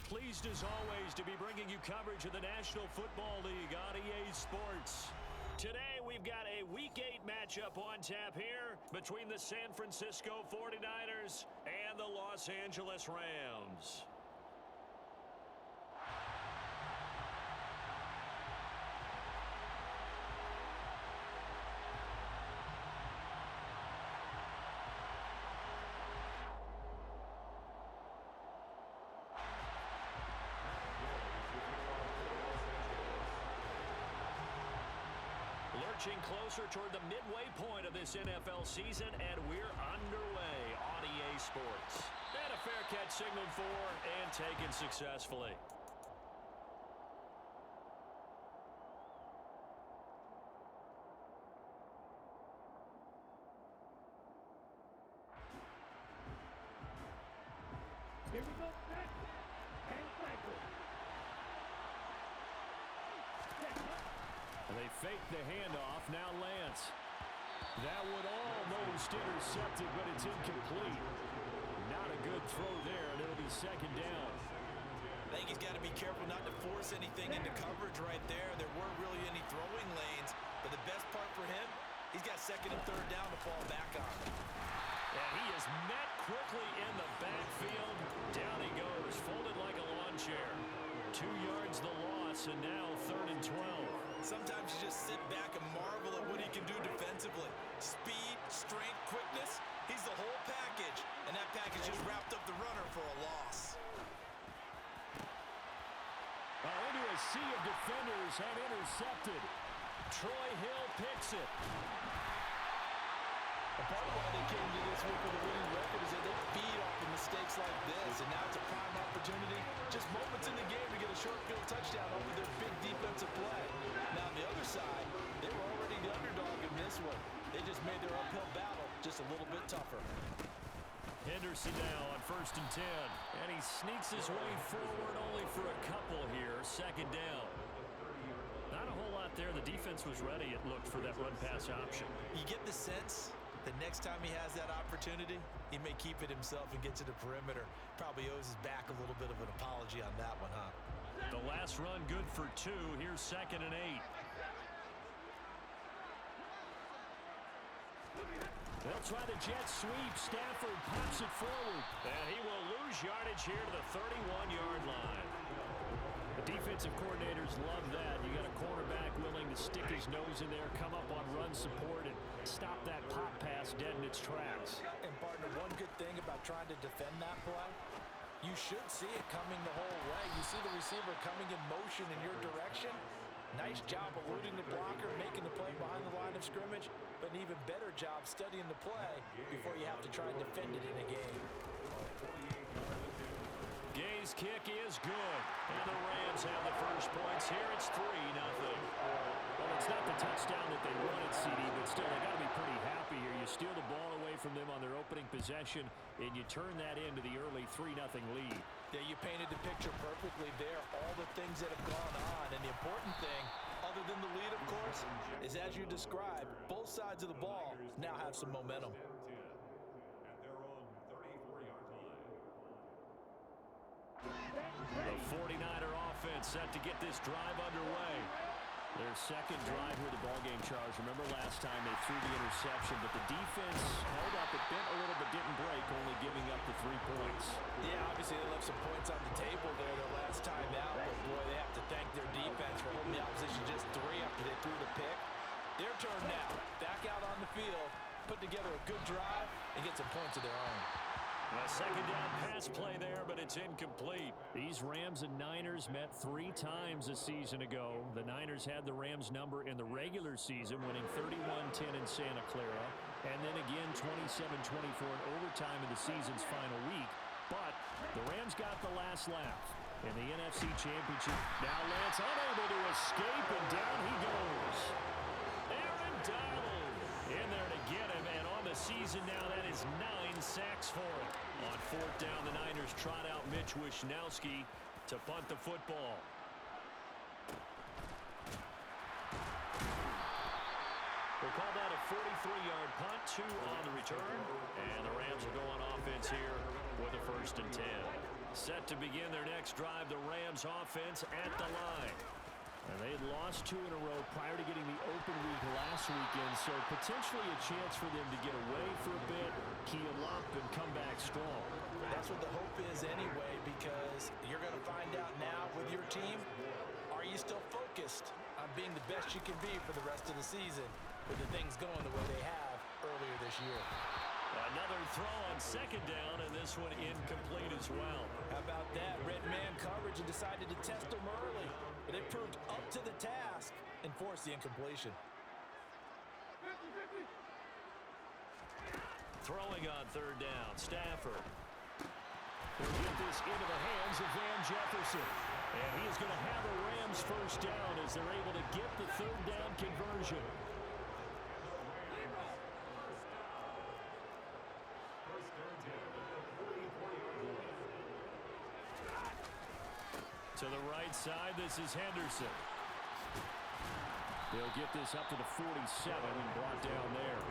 Pleased as always to be bringing you coverage of the National Football League on EA Sports. Today we've got a Week 8 matchup on tap here between the San Francisco 49ers and the Los Angeles Rams. Lurching closer toward the midway point of this NFL season, and we're underway on EA Sports. And a fair catch signaled for and taken successfully. Here we go. And cycle. They fake the handoff. Now Lance. That would almost intercept it, but it's incomplete. Not a good throw there, and it'll be second down. I think he's got to be careful not to force anything into coverage right there. There weren't really any throwing lanes, but the best part for him, he's got second and third down to fall back on. And he is met quickly in the backfield. Down he goes, folded like a lawn chair. 2 yards the loss, and now third and 12. Sometimes you just sit back and marvel at what he can do defensively. Speed, strength, quickness, he's the whole package. And that package just wrapped up the runner for a loss. Into a sea of defenders and intercepted. Troy Hill picks it. A part of why they came to this week with a winning record is that they feed off of mistakes like this, and now it's a prime opportunity, just moments in the game to get a short field touchdown over their big defensive play. Now on the other side, they were already the underdog in this one. They just made their uphill battle just a little bit tougher. Henderson now on 1st and 10, and he sneaks his way forward only for a couple here, second down. Not a whole lot there. The defense was ready, it looked, for that run-pass option. You get the sense the next time he has that opportunity, he may keep it himself and get to the perimeter. Probably owes his back a little bit of an apology on that one, huh? The last run good for 2. Here's 2nd and 8. They'll try the jet sweep. Stafford pops it forward. And he will lose yardage here to the 31-yard line. The defensive coordinators love that. You got a cornerback willing to stick his nose in there, come up on run support, and stop that pop pass dead in its tracks. And, partner, one good thing about trying to defend that play, you should see it coming the whole way. You see the receiver coming in motion in your direction. Nice job eluding the blocker, making the play behind the line of scrimmage, but an even better job studying the play before you have to try and defend it in a game. Gay's kick is good, and the Rams have the first points here. It's 3-0. Well, it's not the touchdown that they wanted, CD, but still, they got to be pretty happy here. You steal the ball away from them on their opening possession, and you turn that into the early 3-0 lead. Yeah, you painted the picture perfectly there, all the things that have gone on, and the important thing, other than the lead, of course, is as you described, both sides of the ball now have some momentum. The 49er offense set to get this drive underway. Their second drive here, the ballgame, Charles. Remember last time they threw the interception, but the defense held up. It bent a little but didn't break, only giving up the 3 points. Yeah, obviously they left some points on the table there their last time out, but boy, they have to thank their defense for holding the opposition just 3 after they threw the pick. Their turn now. Back out on the field, put together a good drive, and get some points of their own. A second down pass play there, but it's incomplete. These Rams and Niners met 3 times a season ago. The Niners had the Rams number in the regular season, winning 31-10 in Santa Clara, and then again 27-24 in overtime in the season's final week. But the Rams got the last laugh in the NFC Championship. Now Lance unable to escape, and down he goes. Aaron Donald in there to get him, and on the season now, that is 9 sacks for him. On 4th down, the Niners trot out Mitch Wishnowsky to punt the football. We'll call that a 43-yard punt, 2 on the return, and the Rams will go on offense here with a 1st and 10. Set to begin their next drive, the Rams offense at the line. And they had lost 2 in a row prior to getting the open week last weekend, so potentially a chance for them to get away for a bit, heal up, and come back strong. That's what the hope is anyway, because you're going to find out now with your team, are you still focused on being the best you can be for the rest of the season with the things going the way they have earlier this year? Another throw on second down, and this one incomplete as well. How about that? Red man coverage and decided to test them early, but it proved up to the task and forced the incompletion. Throwing on third down, Stafford. He'll get this into the hands of Van Jefferson. And he is going to have a Rams first down as they're able to get the third down conversion. To the right side, this is Henderson. They'll get this up to the 47 and brought down there.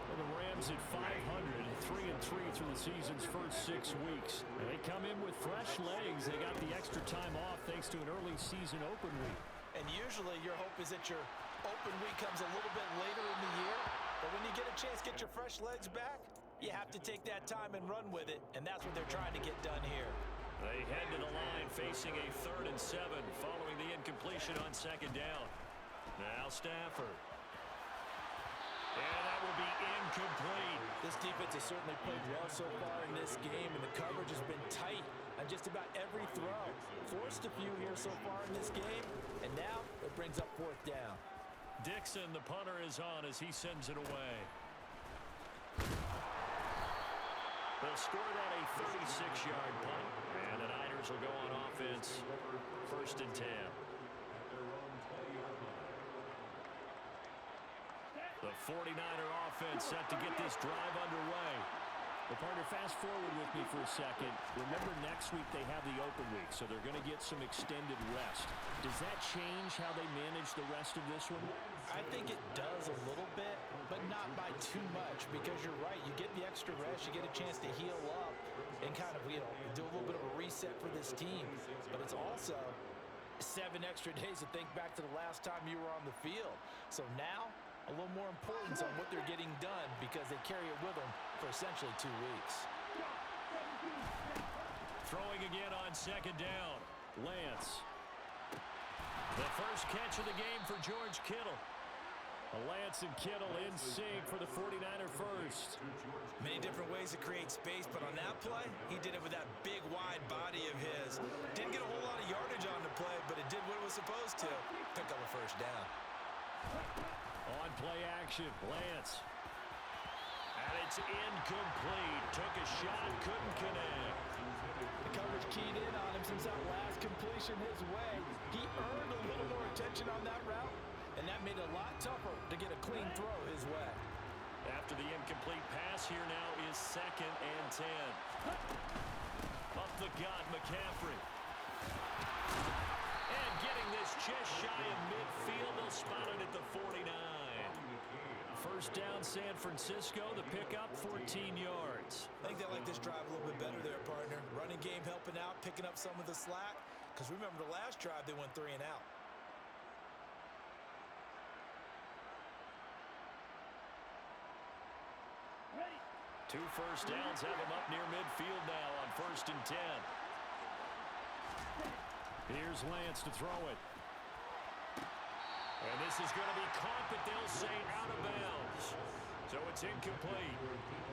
Well, the Rams at 500, 3-3 through the season's first 6 weeks. And they come in with fresh legs. They got the extra time off thanks to an early season open week. And usually your hope is that your open week comes a little bit later in the year. But when you get a chance to get your fresh legs back, you have to take that time and run with it. And that's what they're trying to get done here. They head to the line facing a 3rd and 7 following the incompletion on second down. Now Stafford. And that will be incomplete. This defense has certainly played well so far in this game, and the coverage has been tight on just about every throw. Forced a few here so far in this game, and now it brings up 4th down. Dixon, the punter, is on as he sends it away. They'll score that a 36-yard punt, and the Niners will go on offense, 1st and 10. The 49er offense set to get this drive underway. Well, partner, fast forward with me for a second. Remember, next week they have the open week, so they're going to get some extended rest. Does that change how they manage the rest of this one? I think it does a little bit, but not by too much, because you're right. You get the extra rest, you get a chance to heal up and kind of, do a little bit of a reset for this team. But it's also 7 extra days to think back to the last time you were on the field. So now, a little more importance on what they're getting done because they carry it with them for essentially 2 weeks. Throwing again on second down. Lance. The first catch of the game for George Kittle. Lance and Kittle in sync for the 49er first. Many different ways to create space, but on that play, he did it with that big, wide body of his. Didn't get a whole lot of yardage on the play, but it did what it was supposed to. Pick up a first down. On play action, Lance. And it's incomplete. Took a shot, couldn't connect. The coverage keyed in on him since that last completion his way. He earned a little more attention on that route, and that made it a lot tougher to get a clean throw his way. After the incomplete pass, here now is 2nd and 10. Up the gut, McCaffrey. And getting this just shy of midfield, they'll spot it at the 49. First down, San Francisco. The pickup, 14 yards. I think they like this drive a little bit better there, partner. Running game helping out, picking up some of the slack. Because remember, the last drive, they went 3 and out. Ready. 2 first downs have them up near midfield now on 1st and 10. Here's Lance to throw it. And this is going to be caught, but they'll say out of bounds. So it's incomplete.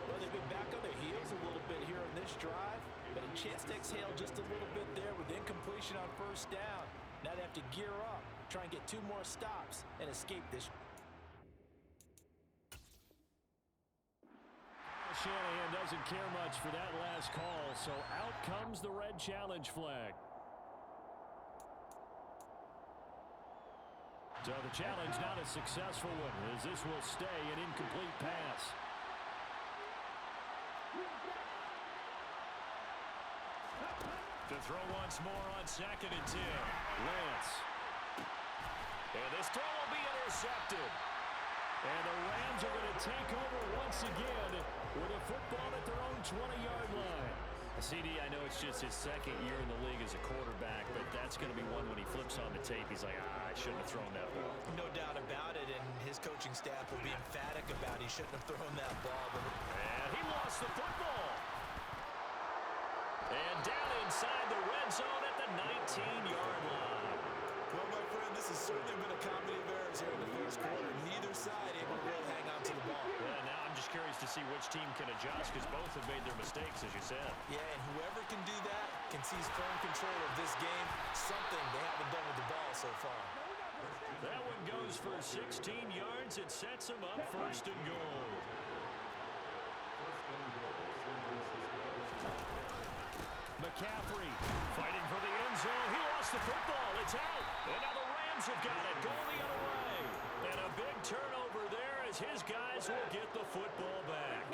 Well, they've been back on their heels a little bit here on this drive, but a chance to exhale just a little bit there with incompletion on first down. Now they have to gear up, try and get 2 more stops, and escape this. Shanahan doesn't care much for that last call, so out comes the red challenge flag. So the challenge not a successful one, as this will stay an incomplete pass. To throw once more on 2nd and 10. Lance. And this throw will be intercepted. And the Rams are going to take over once again with a football at their own 20-yard line. CD, I know it's just his second year in the league as a quarterback, but that's going to be one when he flips on the tape. He's like, I shouldn't have thrown that ball. No doubt about it, and his coaching staff will be emphatic about he shouldn't have thrown that ball. And he lost the football. And down inside the red zone at the 19-yard line. Well, my friend, this has certainly been a comedy of errors here in the first quarter. Neither side able to really hang on to the ball. Yeah, now I'm just curious to see which team can adjust because both have made their mistakes, as you said. Yeah, and whoever can do that can seize firm control of this game, something they haven't done with the ball so far. That one goes for 16 yards. It sets them up first and goal. McCaffrey fighting for the end zone. He lost the football. It's out. And now the Rams have got it going the other way. And a big turnover there as his guys will get the football back.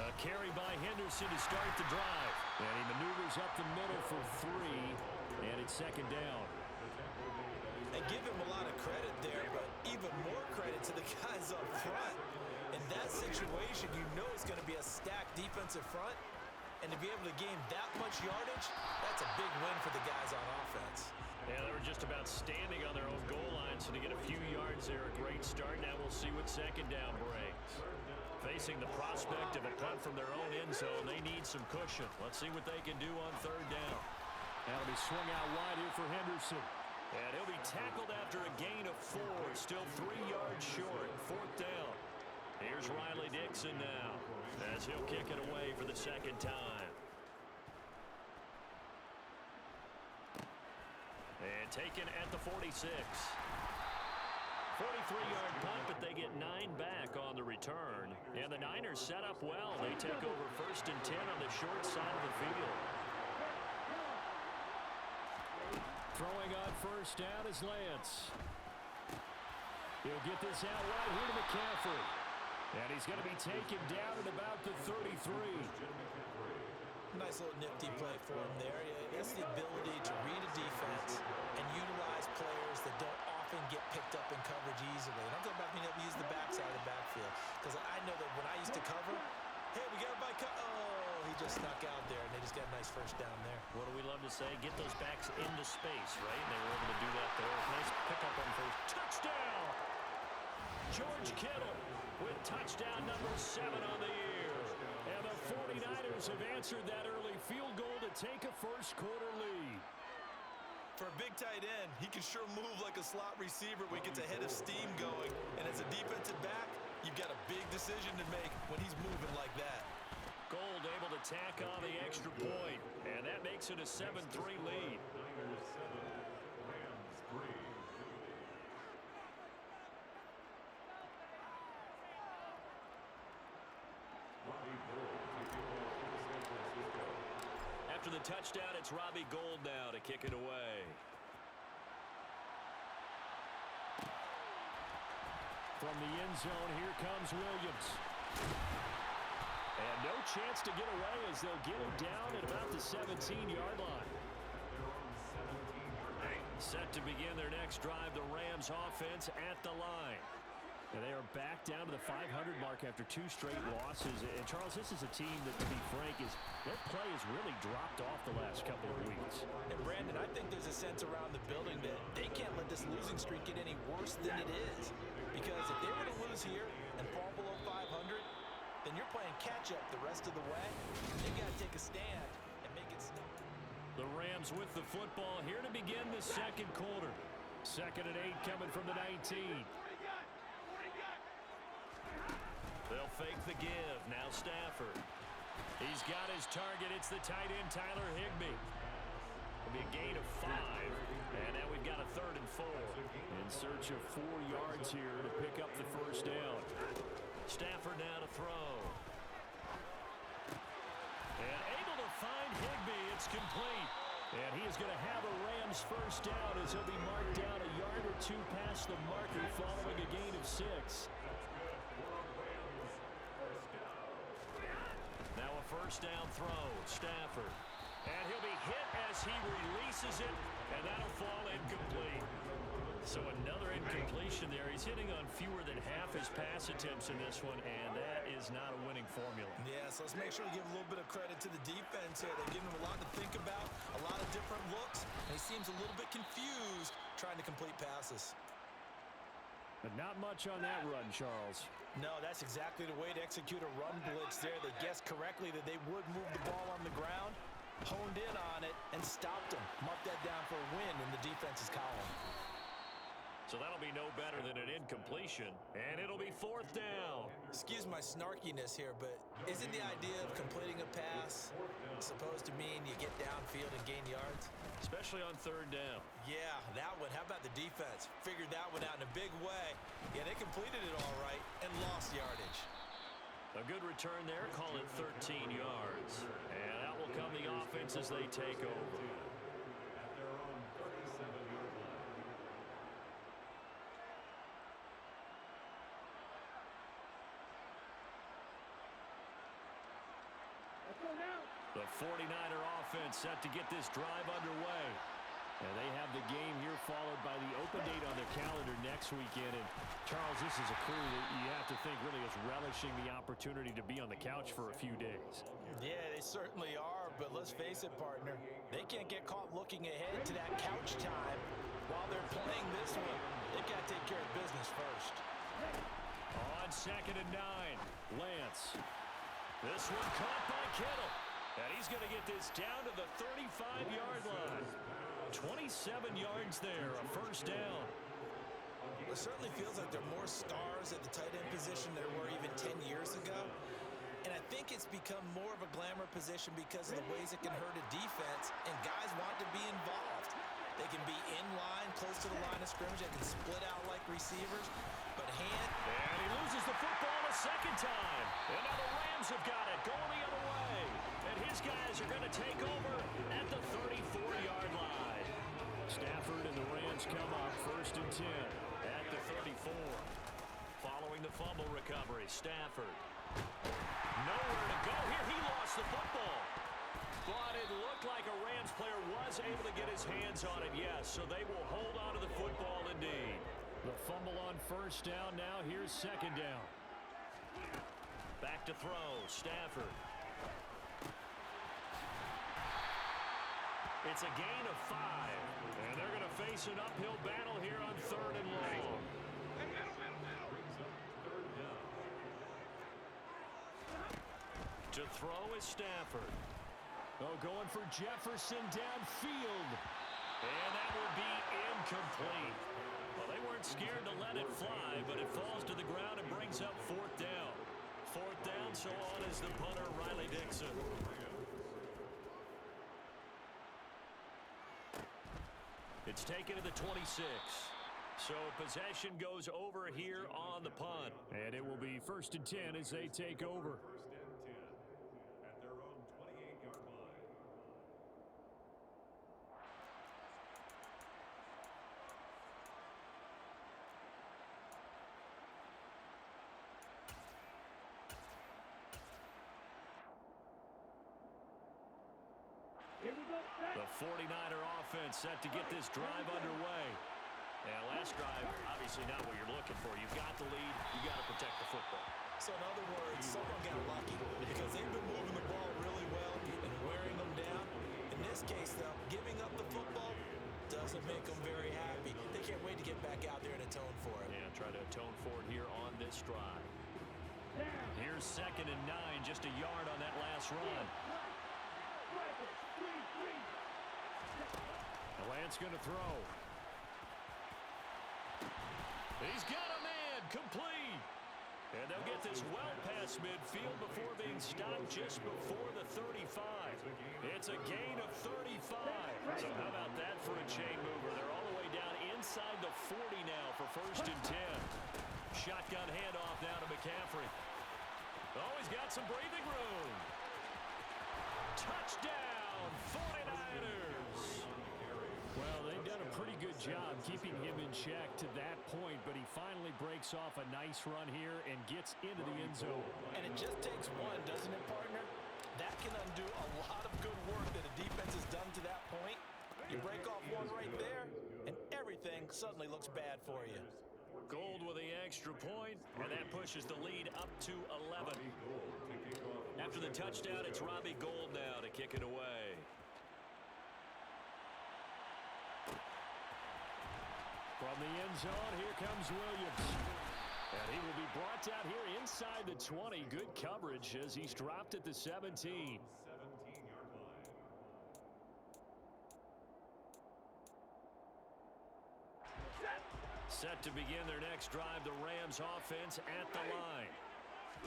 A carry by Henderson to start the drive. And he maneuvers up the middle for 3. And it's second down. And give him a lot of credit there, but even more credit to the guys up front. In that situation, you know it's going to be a stacked defensive front. And to be able to gain that much yardage, that's a big win for the guys on offense. Yeah, they were just about standing on their own goal line, so to get a few yards there, a great start. Now we'll see what second down brings. Facing the prospect of a punt from their own end zone, they need some cushion. Let's see what they can do on third down. That'll be swung out wide here for Henderson. And he'll be tackled after a gain of 4. Still 3 yards short. Fourth down. Here's Riley Dixon now as he'll kick it away for the second time. And taken at the 46. 43-yard punt, but they get 9 back on the return. And the Niners set up well. They take over first and 10 on the short side of the field. Throwing on first down is Lance. He'll get this out right here to McCaffrey. And he's going to be taken down at about the 33. Nice little nifty play for him there. That's the ability to read a defense and utilize players that don't often get picked up in coverage easily. And I'm talking about being able to use the backside of the backfield. Because I know that when I used to cover, hey, we got a bike. Oh, he just snuck out there, and they just got a nice first down there. What do we love to say? Get those backs into space, right? And they were able to do that there. Nice pickup on first. Touchdown! George Kittle with touchdown number 7 on the year. And the 49ers have answered that early field goal to take a first quarter lead. For a big tight end, he can sure move like a slot receiver when he gets a head of steam going. And as a defensive back, you've got a big decision to make when he's moving like that. Gold able to tack on the extra point. And that makes it a 7-3 lead. After the touchdown, it's Robbie Gould now to kick it away. From the end zone, here comes Williams. And no chance to get away as they'll get him down at about the 17-yard line. Set to begin their next drive, the Rams offense at the line. And they are back down to the 500 mark after 2 straight losses. And, Charles, this is a team that, to be frank, their play has really dropped off the last couple of weeks. And, Brandon, I think there's a sense around the building that they can't let this losing streak get any worse than it is. Because if they were to lose here and fall below 500, then you're playing catch-up the rest of the way. They've got to take a stand and make it stop. The Rams with the football here to begin the second quarter. 2nd and 8 coming from the 19. They'll fake the give. Now Stafford. He's got his target. It's the tight end, Tyler Higbee. It'll be a gain of 5. And now we've got a 3rd and 4. In search of 4 yards here to pick up the first down. Stafford now to throw. And able to find Higbee. It's complete. And he is going to have a Rams first down as he'll be marked down a yard or 2 past the marker following a gain of 6. Now a first down throw. Stafford. And he'll be hit as he releases it And that'll fall incomplete. So another incompletion there. He's hitting on fewer than half his pass attempts in this one, and that is not a winning formula. Yeah, so let's make sure we give a little bit of credit to the defense here. They're giving him a lot to think about, a lot of different looks, and he seems a little bit confused trying to complete passes. But not much on that run, Charles. No, that's exactly the way to execute a run blitz there. They guessed correctly that they would move the ball on the ground, honed in on it, and stopped him. Marked that down for a win in the defense's column. So that'll be no better than an incompletion, and it'll be 4th down. Excuse my snarkiness here, but isn't the idea of completing a pass supposed to mean you get downfield and gain yards? Especially on 3rd down. Yeah, that one. How about the defense? Figured that one out in a big way. Yeah, they completed it all right and lost yardage. A good return there. Call it 13 yards. And that will come the offense as they take over. The 49er offense set to get this drive underway. And they have the game here followed by the open date on their calendar next weekend. And Charles, this is a crew that you have to think really is relishing the opportunity to be on the couch for a few days. Yeah, they certainly are, but let's face it, partner. They can't get caught looking ahead to that couch time while they're playing this one. They've got to take care of business first. On 2nd and 9, Lance. This one caught by Kittle. And he's going to get this down to the 35-yard line. 27 yards there, a 1st down. It certainly feels like there are more stars at the tight end position than there were even 10 years ago. And I think it's become more of a glamour position because of the ways it can hurt a defense, and guys want to be involved. They can be in line, close to the line of scrimmage. They can split out like receivers. But And he loses the football a 2nd time. And now the Rams have got it, going the other way. And his guys are going to take over at the 34-yard line. Stafford and the Rams come up 1st and 10 at the 34. Following the fumble recovery, Stafford. Nowhere to go here. He lost the football. But it looked like a Rams player was able to get his hands on it, yes. So they will hold on to the football indeed. The fumble on 1st down now. Here's 2nd down. Back to throw. Stafford. It's a gain of 5. And they're going to face an uphill battle here on 3rd and long. To throw is Stafford. Oh, going for Jefferson downfield. And that will be incomplete. Well, they weren't scared to let it fly, but it falls to the ground and brings up 4th down. 4th down, so on is the punter, Riley Dixon. It's taken to the 26. So possession goes over here on the punt. And it will be 1st and 10 as they take over. The 49er offense set to get this drive underway. And last drive, obviously not what you're looking for. You've got the lead. You've got to protect the football. So in other words, someone got lucky because they've been moving the ball really well and wearing them down. In this case, though, giving up the football doesn't make them very happy. They can't wait to get back out there and atone for it. Yeah, try to atone for it here on this drive. Here's 2nd and 9, just a yard on that last run. Lance going to throw. He's got a man, complete. And they'll get this well past midfield before being stopped just before the 35. It's a gain of 35. So how about that for a chain mover? They're all the way down inside the 40 now for 1st and 10. Shotgun handoff now to McCaffrey. Oh, he's got some breathing room. Touchdown, 49ers. Well, they've done a pretty good job keeping him in check to that point, but he finally breaks off a nice run here and gets into the end zone. And it just takes one, doesn't it, partner? That can undo a lot of good work that a defense has done to that point. You break off one one right there, and everything suddenly looks bad for you. Gold with the extra point, and that pushes the lead up to 11. After the touchdown, it's Robbie Gould now to kick it away. From the end zone, here comes Williams. And he will be brought down here inside the 20. Good coverage as he's dropped at the 17. Set to begin their next drive, the Rams offense at the line.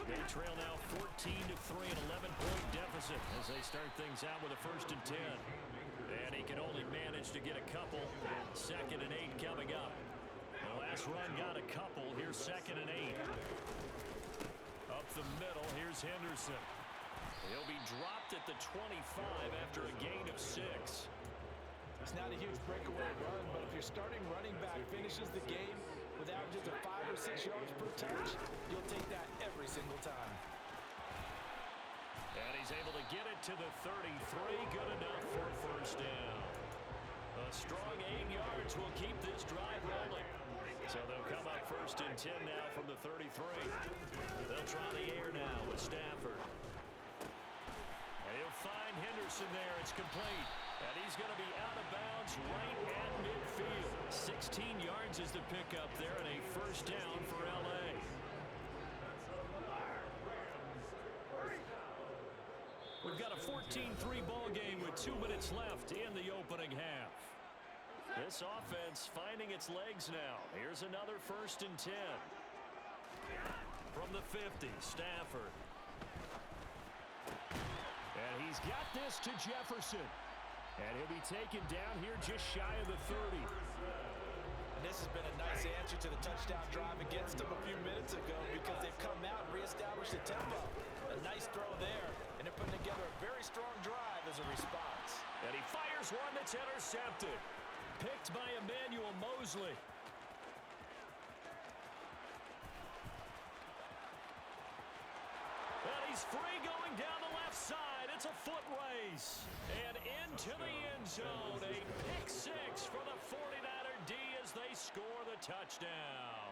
They trail now 14-3, an 11-point deficit as they start things out with a 1st and 10. And he can only manage to get a couple. 2nd and 8 coming up. The last run got a couple. Here's 2nd and 8. Up the middle, here's Henderson. He'll be dropped at the 25 after a gain of 6. It's not a huge breakaway run, but if your starting running back finishes the game with averages of 5 or 6 yards per touch, you'll take that every single time. And he's able to get it to the 33. Good enough for a 1st down. A strong 8 yards will keep this drive rolling. So they'll come up 1st and 10 now from the 33. They'll try the air now with Stafford. And he'll find Henderson there. It's complete. And he's going to be out of bounds right at midfield. 16 yards is the pickup there, and a 1st down for L.A. We've got a 14-3 ball game with 2 minutes left in the opening half. This offense finding its legs now. Here's another 1st and 10. From the 50, Stafford. And he's got this to Jefferson. And he'll be taken down here just shy of the 30. And this has been a nice answer to the touchdown drive against them a few minutes ago because they've come out and reestablished the tempo. A nice throw there, and they're putting together a very strong drive as a response. And he fires one that's intercepted. Picked by Emmanuel Mosley. And he's free going down the left side. It's a foot race. And into the end zone. A pick 6 for the 49er D as they score the touchdown.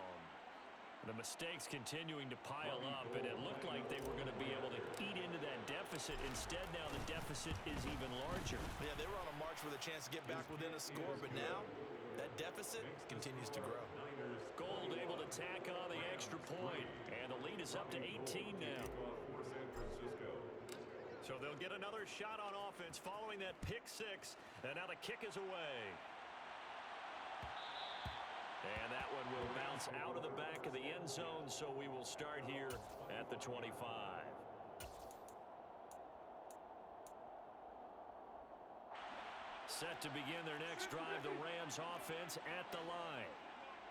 The mistakes continuing to pile up, and it looked like they were going to be able to eat into that deficit. Instead, now the deficit is even larger. Yeah, they were on a march with a chance to get back within a score, but now that deficit continues to grow. Gould able to tack on the extra point, and the lead is up to 18 now. So they'll get another shot on offense following that pick 6, and now the kick is away. And that one will bounce out of the back of the end zone, so we will start here at the 25. Set to begin their next drive, the Rams offense at the line.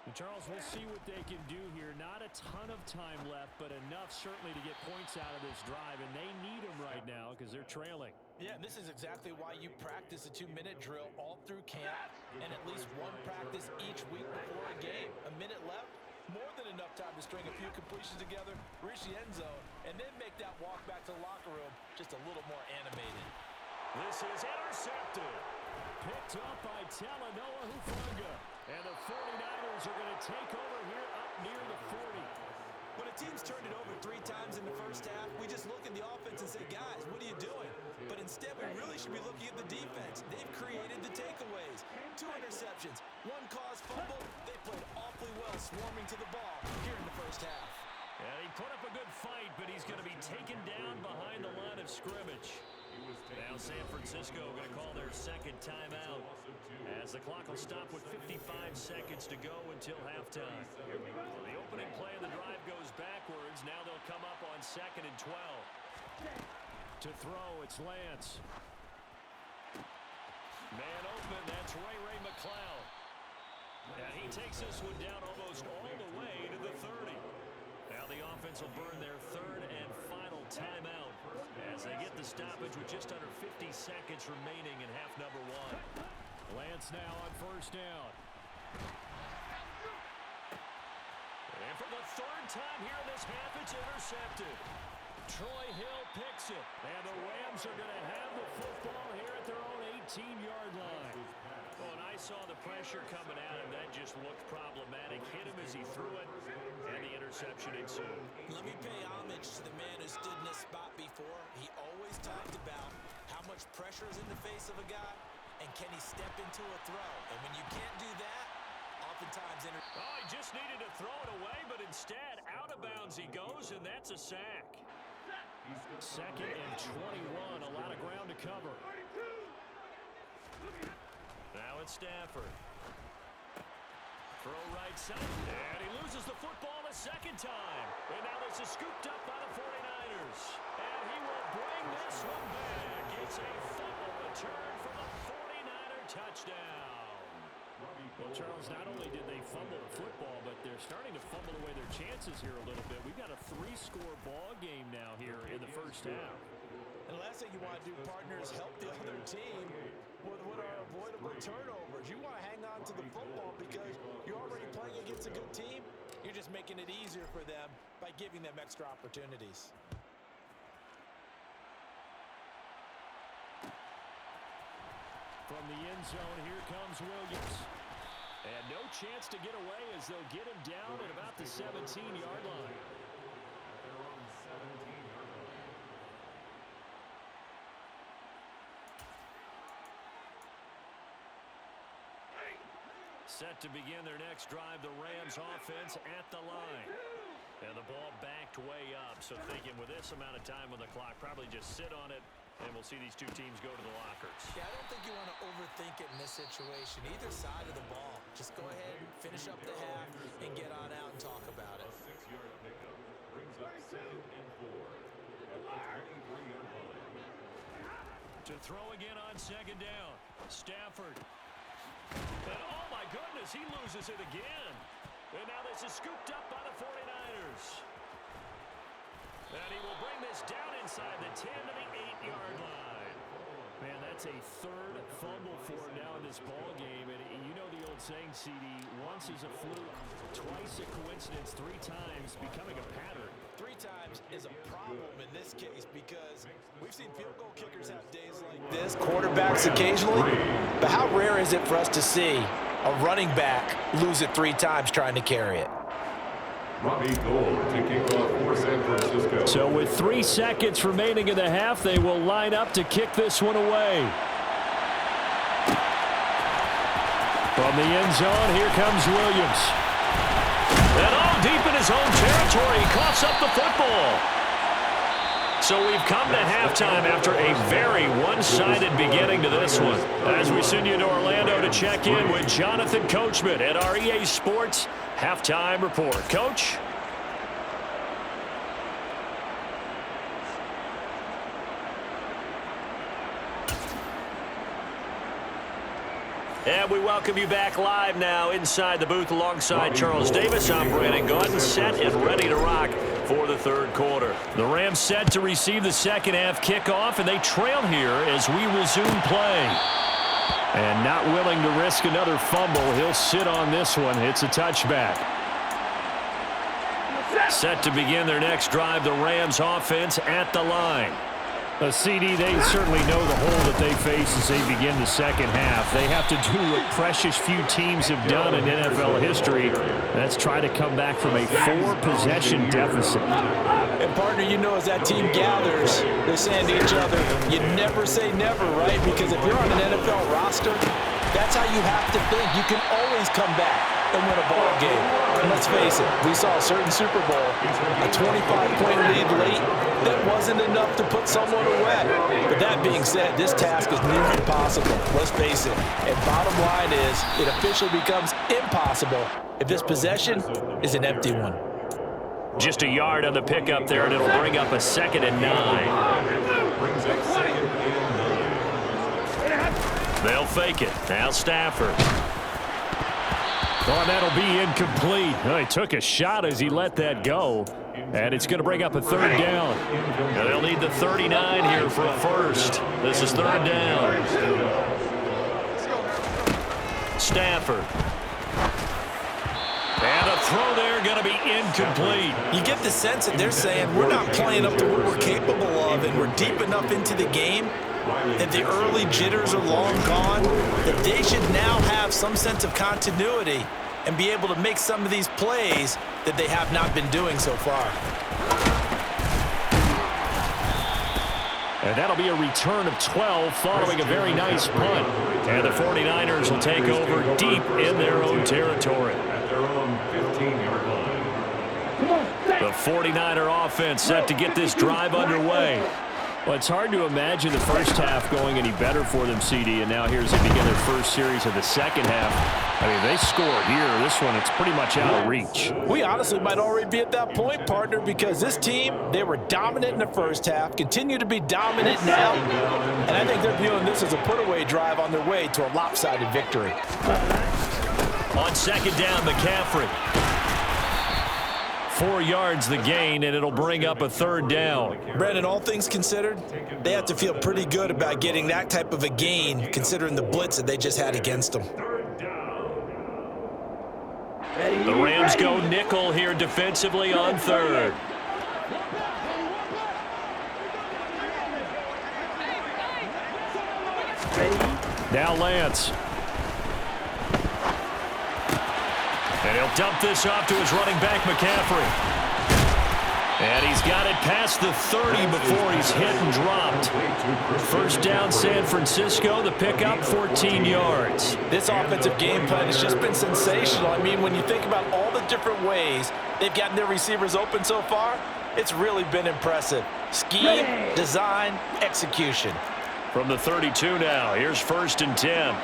And Charles, we'll see what they can do here. Not a ton of time left, but enough certainly to get points out of this drive, and they need them right now because they're trailing. Yeah, and this is exactly why you practice a 2-minute drill all through camp and at least one practice each week before a game. A minute left, more than enough time to string a few completions together, reach the end zone, and then make that walk back to the locker room just a little more animated. This is intercepted. Picked up by Talanoa Hufanga. And the 49ers are going to take over here up near the 40. When a team's turned it over 3 times in the first half, we just look at the offense and say, guys, what are you doing? But instead, we really should be looking at the defense. They've created the takeaways. 2 interceptions, 1 caused fumble. They played awfully well swarming to the ball here in the first half. And he put up a good fight, but he's going to be taken down behind the line of scrimmage. Now San Francisco going to call their 2nd timeout as the clock will stop with 55 seconds to go until halftime. The opening play of the drive goes backwards. Now they'll come up on 2nd and 12. To throw, it's Lance. Man open, that's Ray McCloud. And he takes this one down almost all the way to the 30. Now the offense will burn their 3rd and final timeout as they get the stoppage with just under 50 seconds remaining in half number 1. Lance now on 1st down. And for the 3rd time here in this half, it's intercepted. Troy Hill picks it. And the Rams are going to have the football here at their own 18-yard line. Oh, nice saw the pressure coming at him. That just looked problematic. Hit him as he threw it, and the interception ensued. Let me pay homage to the man who stood in this spot before. He always talked about how much pressure is in the face of a guy, and can he step into a throw. And when you can't do that, oftentimes... Oh, he just needed to throw it away, but instead, out of bounds he goes, and that's a sack. Second and 21, a lot of ground to cover. Now it's Stafford. Throw right side, and he loses the football a second time. And now this is scooped up by the 49ers. And he will bring this one back. It's a fumble return from a 49er touchdown. Well, Charles, not only did they fumble the football, but they're starting to fumble away their chances here a little bit. We've got a 3-score ball game now here in the first half. And the last thing you want to do, partners, help the other team with what are avoidable turnovers. You want to hang on to the football because you're already playing against a good team. You're just making it easier for them by giving them extra opportunities. From the end zone, here comes Williams. And no chance to get away as they'll get him down at about the 17-yard line. Set to begin their next drive, the Rams offense at the line. And the ball backed way up, so thinking with this amount of time on the clock, probably just sit on it, and we'll see these two teams go to the lockers. Yeah, I don't think you want to overthink it in this situation. Either side of the ball. Just go ahead and finish up the half and get on out and talk about it. A 6-yard pickup brings up 2nd and 4. To throw again on second down. Stafford. And oh my goodness, he loses it again. And now this is scooped up by the 49ers. And he will bring this down inside the 10 to the 8-yard line. Man, that's a third fumble for him now in this ball game. And you know the old saying, CD, once is a fluke, twice a coincidence, 3 times becoming a pattern. 3 times is a problem in this case because we've seen field goal kickers have days like this, quarterbacks occasionally, but how rare is it for us to see a running back lose it 3 times trying to carry it? Robbie Gould to kick off for San Francisco. So with 3 seconds remaining in the half, they will line up to kick this one away. From the end zone, here comes Williams. And all deep in his own territory, he coughs up the football. So we've come to halftime after a very one-sided beginning to this one. As we send you to Orlando to check in with Jonathan Coachman at our EA Sports Halftime Report. Coach? And we welcome you back live now inside the booth alongside Charles Davis. I'm Brandon Gaudin, set and ready to rock for the third quarter. The Rams set to receive the second half kickoff, and they trail here as we resume play. And not willing to risk another fumble, he'll sit on this one. It's a touchback. Set to begin their next drive, the Rams offense at the line. CD, they certainly know the hole that they face as they begin the second half. They have to do what precious few teams have done in NFL history. That's try to come back from a 4-possession deficit. And partner, you know, as that team gathers, they're saying to each other, you never say never, right? Because if you're on an NFL roster, that's how you have to think. You can always come back and win a ball game. And let's face it, we saw a certain Super Bowl, a 25-point lead late, that wasn't enough to put someone away. But that being said, this task is near impossible. Let's face it. And bottom line is, it officially becomes impossible if this possession is an empty one. Just a yard on the pickup there, and it'll bring up a 2nd and 9. They'll fake it. Now Stafford. Oh, that'll be incomplete. Oh, he took a shot as he let that go. And it's going to bring up a 3rd down. And they'll need the 39 here for a first. This is 3rd down. Stafford. And a throw there going to be incomplete. You get the sense that they're saying we're not playing up to what we're capable of, and we're deep enough into the game that the early jitters are long gone. that they should now have some sense of continuity and be able to make some of these plays that they have not been doing so far. And that'll be a return of 12 following a very nice punt. And the 49ers will take over deep in their own territory. At their own 15-yard line. The 49er offense set to get this drive underway. Well, it's hard to imagine the first half going any better for them, CD, and now here's they begin their first series of the second half. I mean, they scored here. This one, it's pretty much out of reach. We honestly might already be at that point, partner, because this team, they were dominant in the first half, continue to be dominant now, and I think they're viewing this as a put-away drive on their way to a lopsided victory. On second down, McCaffrey. 4 yards the gain, and it'll bring up a third down. Brandon, all things considered, they have to feel pretty good about getting that type of a gain, considering the blitz that they just had against them. The Rams go nickel here defensively on third. Now Lance. And he'll dump this off to his running back, McCaffrey. And he's got it past the 30 before he's hit and dropped. First down, San Francisco. The pickup, 14 yards. This offensive game plan has just been sensational. I mean, when you think about all the different ways they've gotten their receivers open so far, it's really been impressive. Scheme, design, execution. From the 32 now, here's first and 10.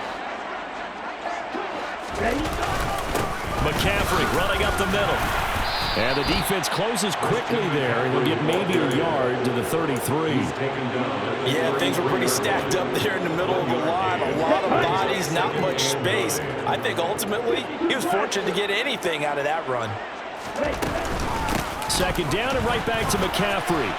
McCaffrey running up the middle. And the defense closes quickly there. He'll get maybe a yard to the 33. Yeah, things were pretty stacked up there in the middle of the line. A lot of bodies, not much space. I think ultimately he was fortunate to get anything out of that run. Second down and right back to McCaffrey.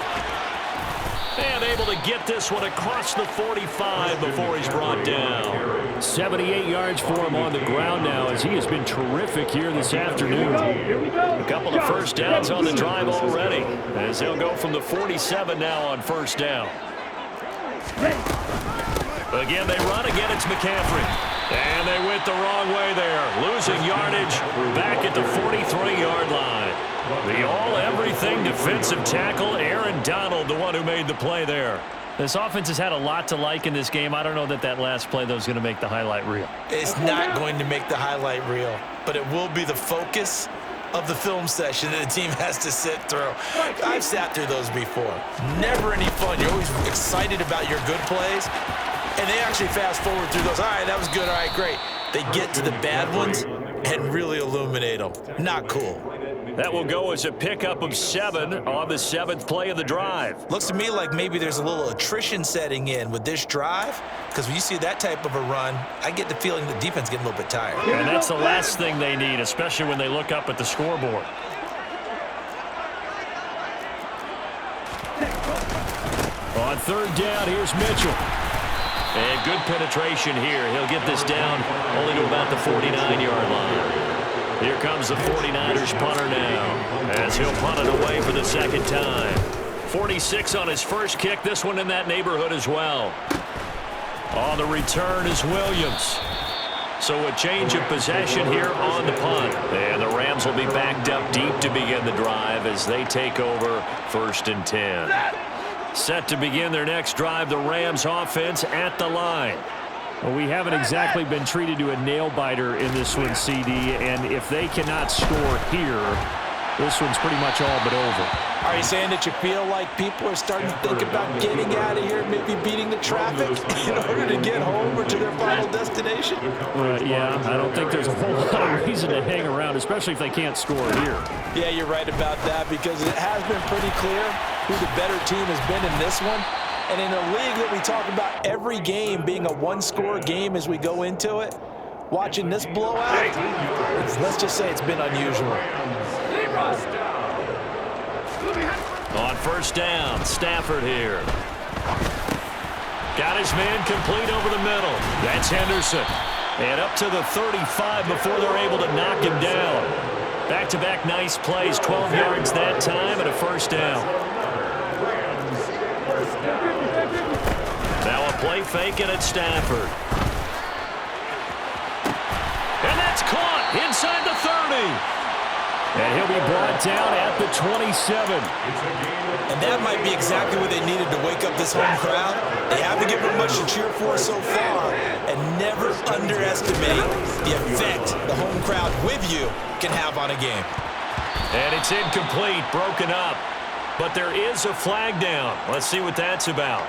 And able to get this one across the 45 before he's brought down. 78 yards for him on the ground now as he has been terrific here this afternoon. A couple of first downs on the drive already as they'll go from the 47 now on first down. Again, they run. Again, it's McCaffrey. And they went the wrong way there. Losing yardage back at the 43-yard line. The all-everything defensive tackle, Aaron Donald, the one who made the play there. This offense has had a lot to like in this game. I don't know that last play, though, is going to make the highlight reel. It's not going to make the highlight reel, but it will be the focus of the film session that the team has to sit through. I've sat through those before. Never any fun. You're always excited about your good plays, and they actually fast forward through those. All right, that was good. All right, great. They get to the bad ones and really illuminate them. Not cool. That will go as a pickup of 7 on the 7th play of the drive. Looks to me like maybe there's a little attrition setting in with this drive, because when you see that type of a run, I get the feeling the defense getting a little bit tired. And that's the last thing they need, especially when they look up at the scoreboard. On third down, here's Mitchell. And good penetration here. He'll get this down only to about the 49-yard line. Here comes the 49ers punter now as he'll punt it away for the second time. 46 on his first kick. This one in that neighborhood as well. On the return is Williams. So a change of possession here on the punt. And the Rams will be backed up deep to begin the drive as they take over first and 10. Set to begin their next drive, the Rams offense at the line. Well, we haven't exactly been treated to a nail-biter in this one, CD, and if they cannot score here, this one's pretty much all but over. Are you saying that you feel like people are starting to think about getting out of here, maybe beating the traffic in order to get home or to their final destination? Yeah, I don't think there's a whole lot of reason to hang around, especially if they can't score here. Yeah, you're right about that, because it has been pretty clear who the better team has been in this one. And in a league that we talk about every game being a one-score game as we go into it, watching this blowout, let's just say it's been unusual. On first down, Stafford here. Got his man complete over the middle. That's Henderson. And up to the 35 before they're able to knock him down. Back-to-back nice plays, 12 yards that time and a first down. Now a play fake and it's Stafford. And he'll be brought down at the 27. And that might be exactly what they needed to wake up this home crowd. They haven't given them much to cheer for so far, and never underestimate the effect the home crowd with you can have on a game. And it's incomplete, broken up. But there is a flag down. Let's see what that's about.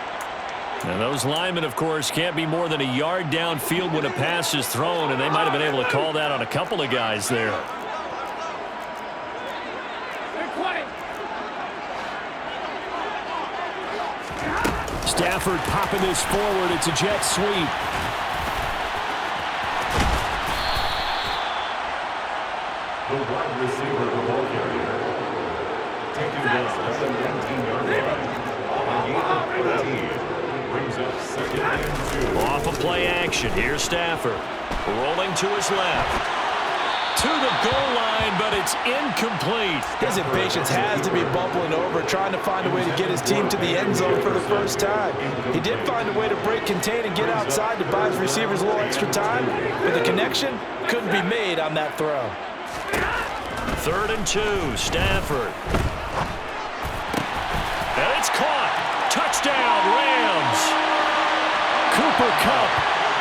And those linemen, of course, can't be more than a yard downfield when a pass is thrown, and they might have been able to call that on a couple of guys there. Stafford popping this forward. It's a jet sweep. The wide receiver of the ball carrier. Taking this at the 19-yard line. A gain of 14. Brings up 2nd and 2. Off of play action. Here's Stafford. Rolling to his left. To the goal line, but it's incomplete. His impatience has to be bubbling over, trying to find a way to get his team to the end zone for the first time. He did find a way to break contain and get outside to buy his receivers a little extra time, but the connection couldn't be made on that throw. 3rd and 2, Stafford. And it's caught. Touchdown, Rams. Cooper Kupp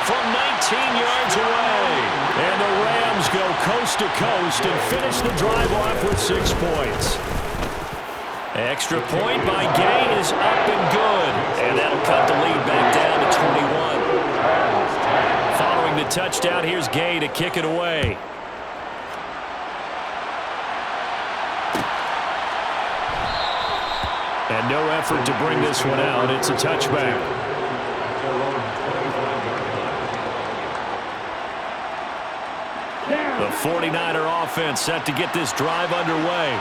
from 19 yards away. And the Rams go coast to coast and finish the drive off with 6 points. Extra point by Gay is up and good. And that'll cut the lead back down to 21. Following the touchdown, here's Gay to kick it away. And no effort to bring this one out. It's a touchback. The 49er offense set to get this drive underway.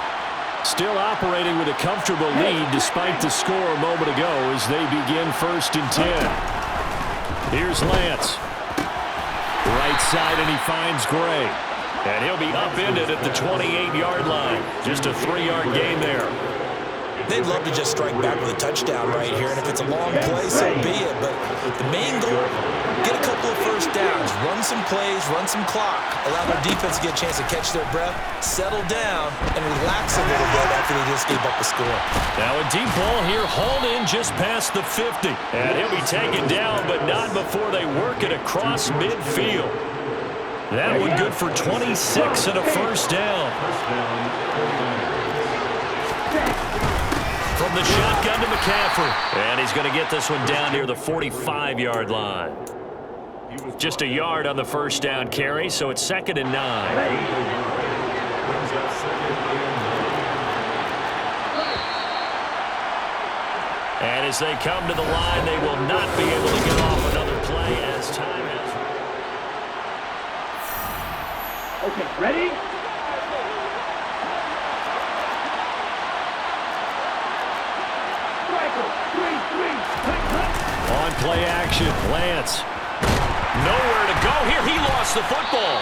Still operating with a comfortable lead despite the score a moment ago as they begin 1st and 10. Here's Lance. Right side, and he finds Gray. And he'll be upended at the 28-yard line. Just a 3-yard gain there. They'd love to just strike back with a touchdown right here, and if it's a long play, so be it. But the main goal, get a couple of first downs, run some plays, run some clock, allow their defense to get a chance to catch their breath, settle down, and relax a little bit after they just gave up a score. Now a deep ball here, hauled in just past the 50. And he'll be taken down, but not before they work it across midfield. That one good for 26 and a first down. From the shotgun to McCaffrey. And he's going to get this one down near the 45-yard line. Just a yard on the first down carry, so it's 2nd and 9. And as they come to the line, they will not be able to get off another play as time has. Okay, ready? On play action, Lance. Nowhere to go here. He lost the football.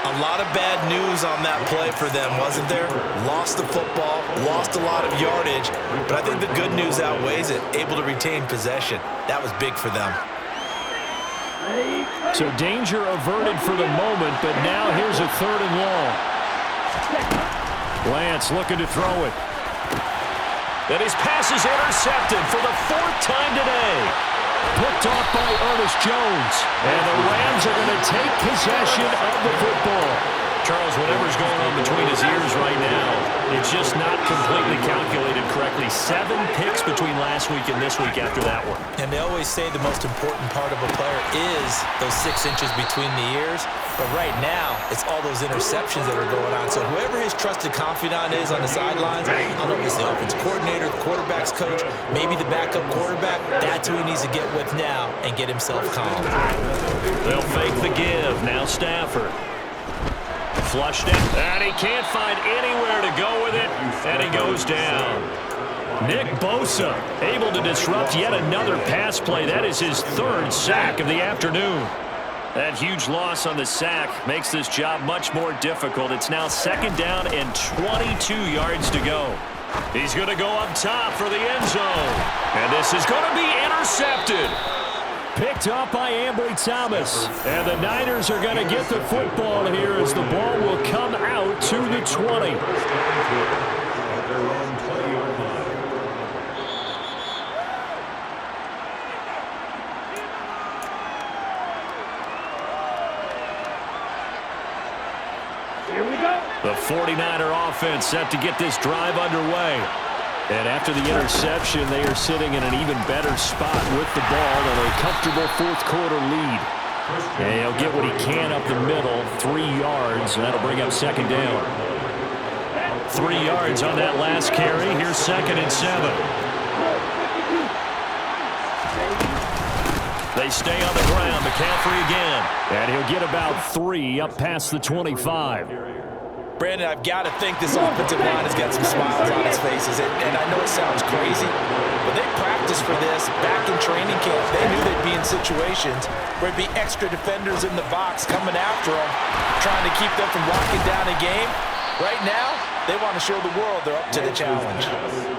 A lot of bad news on that play for them, wasn't there? Lost the football, lost a lot of yardage, but I think the good news outweighs it. Able to retain possession. That was big for them. So danger averted for the moment, but now here's a 3rd and long. Lance looking to throw it. And his pass is intercepted for the 4th time today. Picked off by Ernest Jones. And the Rams are going to take possession of the football. Charles, whatever's going on between his ears right now, it's just not completely calculated correctly. 7 picks between last week and this week after that one. And they always say the most important part of a player is those 6 inches between the ears. But right now, it's all those interceptions that are going on. So whoever his trusted confidant is on the sidelines, I don't know if it's the offensive coordinator, the quarterback's coach, maybe the backup quarterback, that's who he needs to get with now and get himself calm. They'll fake the give. Now Stafford. Flushed it, and he can't find anywhere to go with it, and he goes down. Nick Bosa able to disrupt yet another pass play. That is his 3rd sack of the afternoon. That huge loss on the sack makes this job much more difficult. It's now 2nd down and 22 yards to go. He's going to go up top for the end zone, and this is going to be intercepted. Picked off by Ambry Thomas. And the Niners are going to get the football here as the ball will come out to the 20. At their own 20-yard line. Here we go. The 49er offense set to get this drive underway. And after the interception, they are sitting in an even better spot with the ball and a comfortable fourth-quarter lead. And he'll get what he can up the middle, 3 yards, and that'll bring up second down. 3 yards on that last carry. Here's 2nd and 7. They stay on the ground. McCaffrey again. And he'll get about 3 up past the 25. Brandon, I've got to think this offensive line has got some smiles on its faces. And I know it sounds crazy, but they practiced for this back in training camp. They knew they'd be in situations where there'd be extra defenders in the box coming after them, trying to keep them from locking down a game. Right now, they want to show the world they're up to the challenge.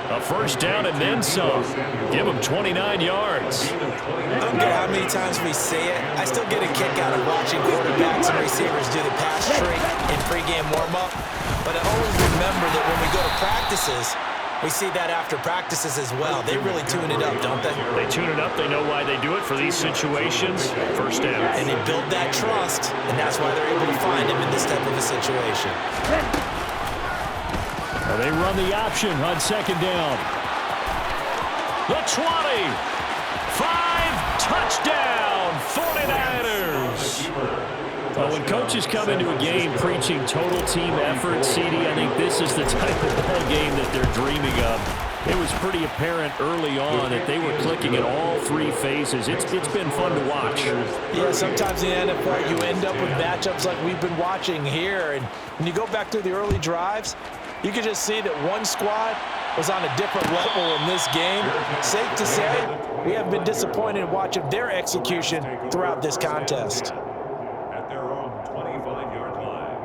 A first down and then some. Give them 29 yards. I don't care how many times we say it, I still get a kick out of watching quarterbacks and receivers do the pass trick in pregame warm-up. But I always remember that when we go to practices, we see that after practices as well. They really tune it up, don't they? They tune it up. They know why they do it for these situations. First down. And they build that trust, and that's why they're able to find him in this type of a situation. Well, they run the option on second down. The 20. 5, touchdown, 49ers. Well, when coaches come into a game preaching total team effort, CD, I think this is the type of ball game that they're dreaming of. It was pretty apparent early on that they were clicking in all 3 phases. It's been fun to watch. Yeah, sometimes in the NFL you end up with matchups like we've been watching here. And when you go back to the early drives, you can just see that one squad was on a different level in this game. Safe to say, we have been disappointed in watching their execution throughout this contest. At their own 25-yard line.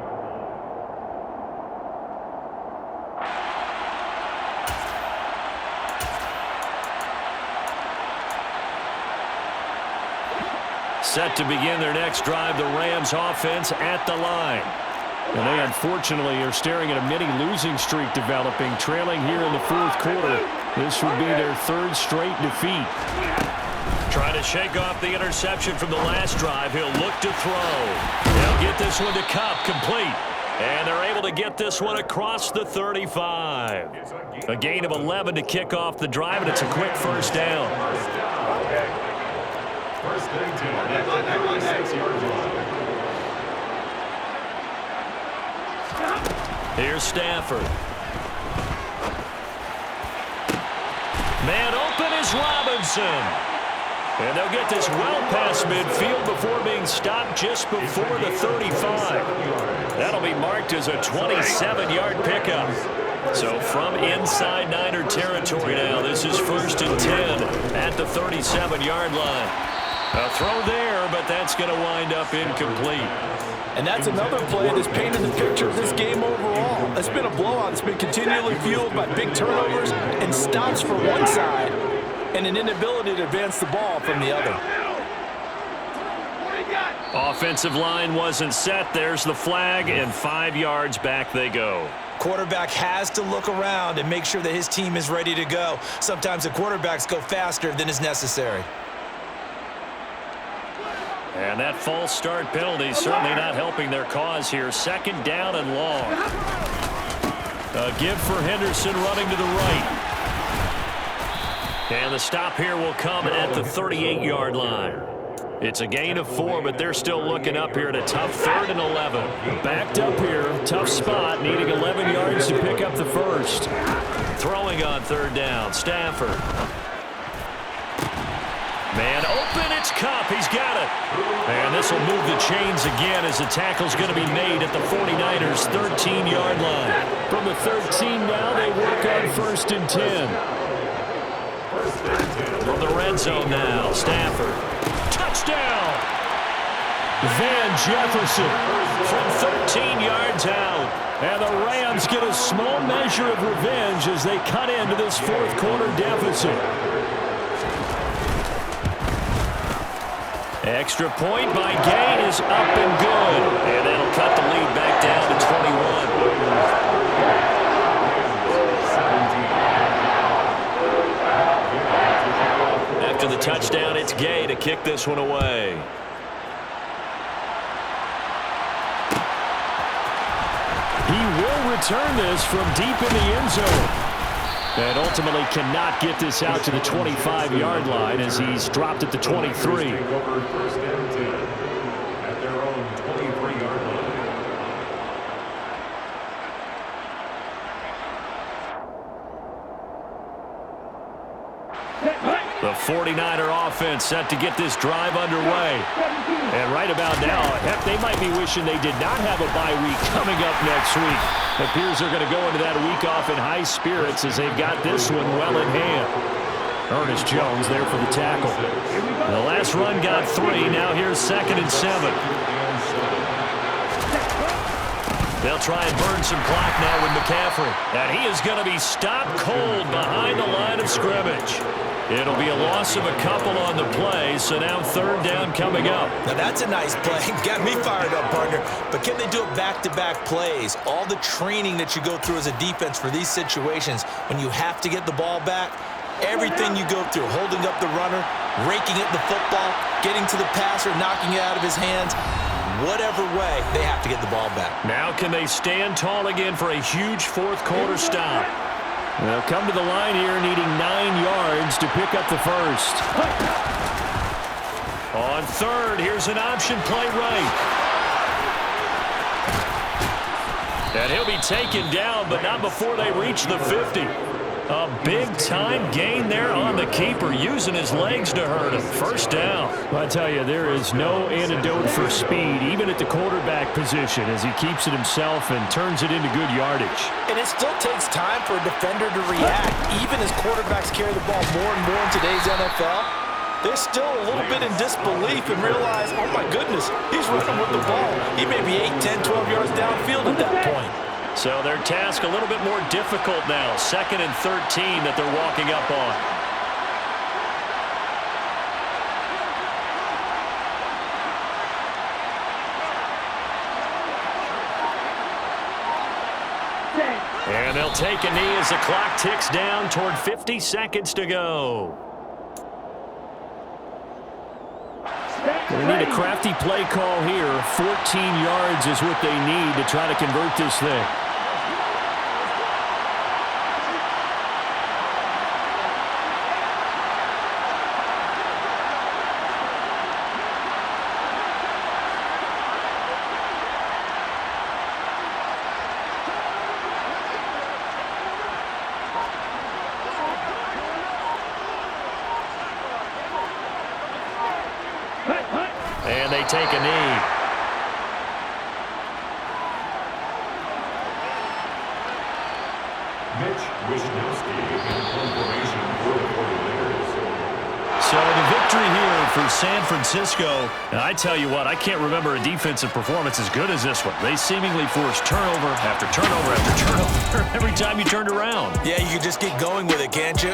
Set to begin their next drive, the Rams offense at the line. And they unfortunately are staring at a mini losing streak developing, trailing here in the fourth quarter. This would be their 3rd straight defeat. Trying to shake off the interception from the last drive. He'll look to throw. They'll get this one to Kupp, complete. And they're able to get this one across the 35. A gain of 11 to kick off the drive, and it's a quick first down. First and 10 at the 96-yard line. Here's Stafford. Man open is Robinson. And they'll get this well past midfield before being stopped just before the 35. That'll be marked as a 27-yard pickup. So from inside Niner territory now, this is 1st and 10 at the 37-yard line. A throw there, but that's going to wind up incomplete. And that's another play that's painted the picture of this game overall. It's been a blowout. It's been continually fueled by big turnovers and stops for one side and an inability to advance the ball from the other. Offensive line wasn't set. There's the flag, and 5 yards back they go. Quarterback has to look around and make sure that his team is ready to go. Sometimes the quarterbacks go faster than is necessary. And that false start penalty is certainly not helping their cause here. 2nd down and long. A give for Henderson running to the right. And the stop here will come at the 38-yard line. It's a gain of 4, but they're still looking up here at a tough 3rd and 11. Backed up here, tough spot, needing 11 yards to pick up the first. Throwing on 3rd down, Stafford. Man open, it's Kupp. He's got it. And this will move the chains again as the tackle's going to be made at the 49ers' 13-yard line. From the 13 now, they work on 1st and 10. From the red zone now, Stafford. Touchdown! Van Jefferson from 13 yards out. And the Rams get a small measure of revenge as they cut into this fourth quarter deficit. Extra point by Gay is up and good. And that'll cut the lead back down to 21. After the touchdown, it's Gay to kick this one away. He will return this from deep in the end zone. And ultimately cannot get this out to the 25-yard line as he's dropped at the 23. First and 10 at their own 23-yard line. The 49er offense set to get this drive underway. And right about now, heck, they might be wishing they did not have a bye week coming up next week. It appears they're going to go into that week off in high spirits as they've got this one well in hand. Ernest Jones there for the tackle. The last run got 3. Now here's 2nd and 7. They'll try and burn some clock now with McCaffrey. And he is going to be stopped cold behind the line of scrimmage. It'll be a loss of a couple on the play, so now 3rd down coming up. Now that's a nice play. Got me fired up, partner. But can they do it back-to-back plays? All the training that you go through as a defense for these situations, when you have to get the ball back, everything you go through, holding up the runner, raking at the football, getting to the passer, knocking it out of his hands, whatever way, they have to get the ball back. Now can they stand tall again for a huge 4th quarter stop? They'll come to the line here needing 9 yards to pick up the first. On 3rd, here's an option play right. And he'll be taken down, but not before they reach the 50. A big-time gain there on the keeper, using his legs to hurt him. First down. I tell you, there is no antidote for speed, even at the quarterback position, as he keeps it himself and turns it into good yardage. And it still takes time for a defender to react, even as quarterbacks carry the ball more and more in today's NFL. They're still a little bit in disbelief and realize, oh my goodness, he's running with the ball. He may be 8, 10, 12 yards downfield at that point. So their task a little bit more difficult now. 2nd and 13 that they're walking up on. And they'll take a knee as the clock ticks down toward 50 seconds to go. They need a crafty play call here. 14 yards is what they need to try to convert this thing. And they take a knee. Mitch Wisnowski in formation for the 49ers. So the victory here for San Francisco. Now, I tell you what, I can't remember a defensive performance as good as this one. They seemingly forced turnover after turnover after turnover every time you turned around. Yeah, you can just get going with it, can't you?